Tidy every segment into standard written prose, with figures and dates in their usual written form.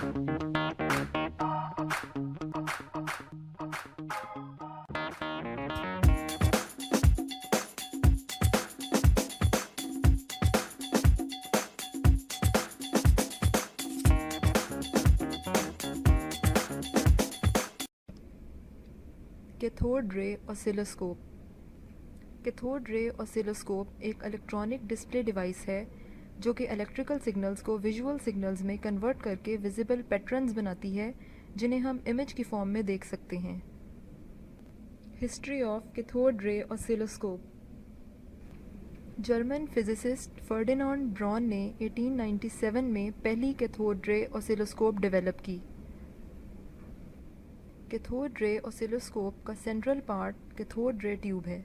Cathode ray oscilloscope. Cathode ray oscilloscope एक electronic display device है जो कि इलेक्ट्रिकल सिग्नल्स को विजुअल सिग्नल्स में कन्वर्ट करके विजिबल पैटर्न्स बनाती है जिन्हें हम इमेज की फॉर्म में देख सकते हैं। History of cathode ray oscilloscope. German physicist Ferdinand Braun ने 1897 में पहली कैथोड रे ऑसिलोस्कोप डेवलप की। कैथोड रे ऑसिलोस्कोप का central part cathode ray tube है।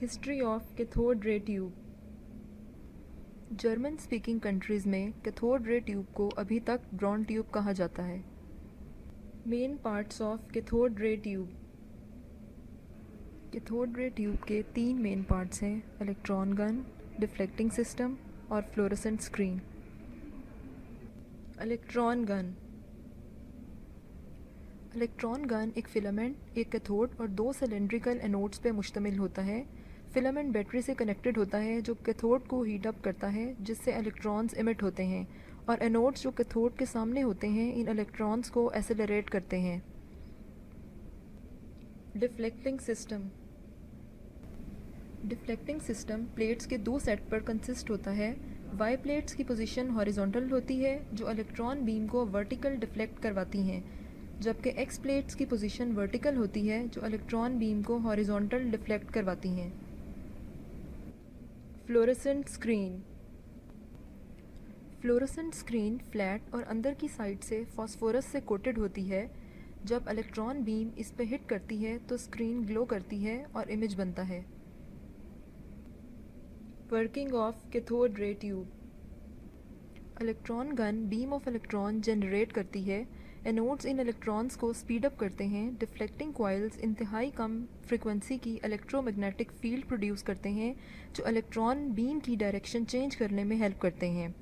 History of cathode ray tube. German speaking countries में कैथोड रे ट्यूब को अभी तक ब्रॉन ट्यूब कहा जाता है। Main parts of cathode ray tube. Cathode ray tube के 3 मेन पार्ट्स हैं: इलेक्ट्रॉन गन, डिफ्लेक्टिंग सिस्टम और fluorescent screen. Electron gun. Electron gun एक फिलामेंट, एक कैथोड और 2 सिलेंड्रिकल एनोड्स पे मुश्तमिल होता है। फिलामेंट बैटरी से कनेक्टेड होता है जो कैथोड को हीट अप करता है जिससे इलेक्ट्रॉन्स इमिट होते हैं, और एनोड्स जो कैथोड के सामने होते हैं इन इलेक्ट्रॉन्स को एसेलरेट करते हैं। Deflecting system. Deflecting system plates के 2 सेट पर कंसिस्ट होता है। वाई प्लेट्स की पोजीशन हॉरिजॉन्टल होती है जो इलेक्ट्रॉन बीम को वर्टिकल डिफ्लेक्ट करवाती हैं, जबकि एक्स प्लेट्स की पोजीशन वर्टिकल होती है जो इलेक्ट्रॉन बीम को हॉरिजॉन्टल डिफ्लेक्ट करवाती हैं। Fluorescent screen. Fluorescent screen flat और अंदर की साइड से फास्फोरस से कोटेड होती है। जब इलेक्ट्रॉन बीम इस पे हिट करती है तो स्क्रीन ग्लो करती है और इमेज बनता है। Working of cathode ray tube. Electron gun beam of electron generate करती है। एनोड्स इन इलेक्ट्रॉन्स को स्पीड अप करते हैं। डिफ्लेक्टिंग कॉइल्स इंतहाई कम फ्रिक्वेंसी की इलेक्ट्रोमैग्नेटिक फील्ड प्रोड्यूस करते हैं जो इलेक्ट्रॉन बीम की डायरेक्शन चेंज करने में हेल्प करते हैं।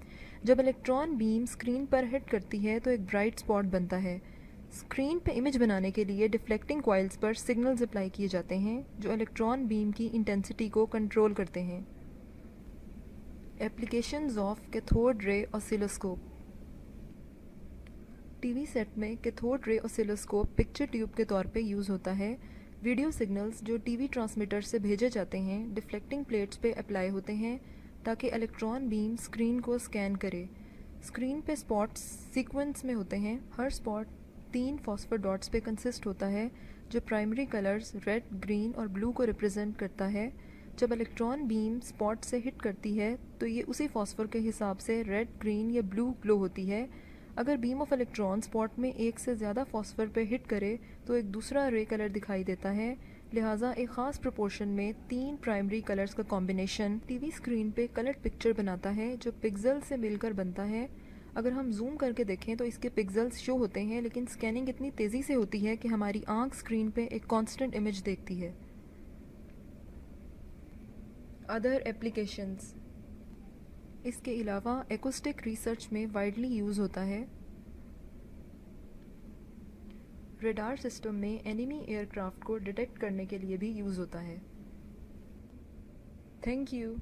जब इलेक्ट्रॉन बीम स्क्रीन पर हिट करती है तो एक ब्राइट स्पॉट बनता है। स्क्रीन पे इमेज बनाने के लिए डिफ्लेक्टिंग कॉइल्स पर सिग्नल्स अप्लाई किए जाते हैं जो इलेक्ट्रॉन बीम की इंटेंसिटी को कंट्रोल करते हैं। Applications of cathode ray oscilloscope. TV set में cathode ray oscilloscope picture tube के तौर पे यूज़ होता है। वीडियो सिग्नल्स जो टीवी ट्रांसमीटर से भेजे जाते हैं डिफ्लेक्टिंग प्लेट्स पे अप्लाई होते हैं ताकि इलेक्ट्रॉन बीम स्क्रीन को स्कैन करे। स्क्रीन पे स्पॉट्स सीक्वेंस में होते हैं। हर स्पॉट 3 फॉस्फर डॉट्स पे कंसिस्ट होता है जो प्राइमरी कलर्स रेड, ग्रीन और ब्लू को रिप्रेजेंट करता है। जब इलेक्ट्रॉन बीम स्पॉट से हिट करती है तो ये उसी फॉस्फर के हिसाब से रेड, ग्रीन या ब्लू ग्लो होती है। अगर बीम ऑफ इलेक्ट्रॉन स्पॉट में एक से ज़्यादा फॉस्फर पे हिट करे तो एक दूसरा रे कलर दिखाई देता है। लिहाजा एक ख़ास प्रोपोर्शन में 3 प्राइमरी कलर्स का कॉम्बिनेशन टीवी स्क्रीन पे कलर्ड पिक्चर बनाता है जो पिक्सल से मिलकर बनता है। अगर हम जूम करके देखें तो इसके पिक्सल्स शो होते हैं, लेकिन स्कैनिंग इतनी तेज़ी से होती है कि हमारी आंख स्क्रीन पे एक कांस्टेंट इमेज देखती है। Other applications. इसके अलावा एक्यूस्टिक रिसर्च में वाइडली यूज़ होता है। रडार सिस्टम में एनिमी एयरक्राफ्ट को डिटेक्ट करने के लिए भी यूज़ होता है। Thank you.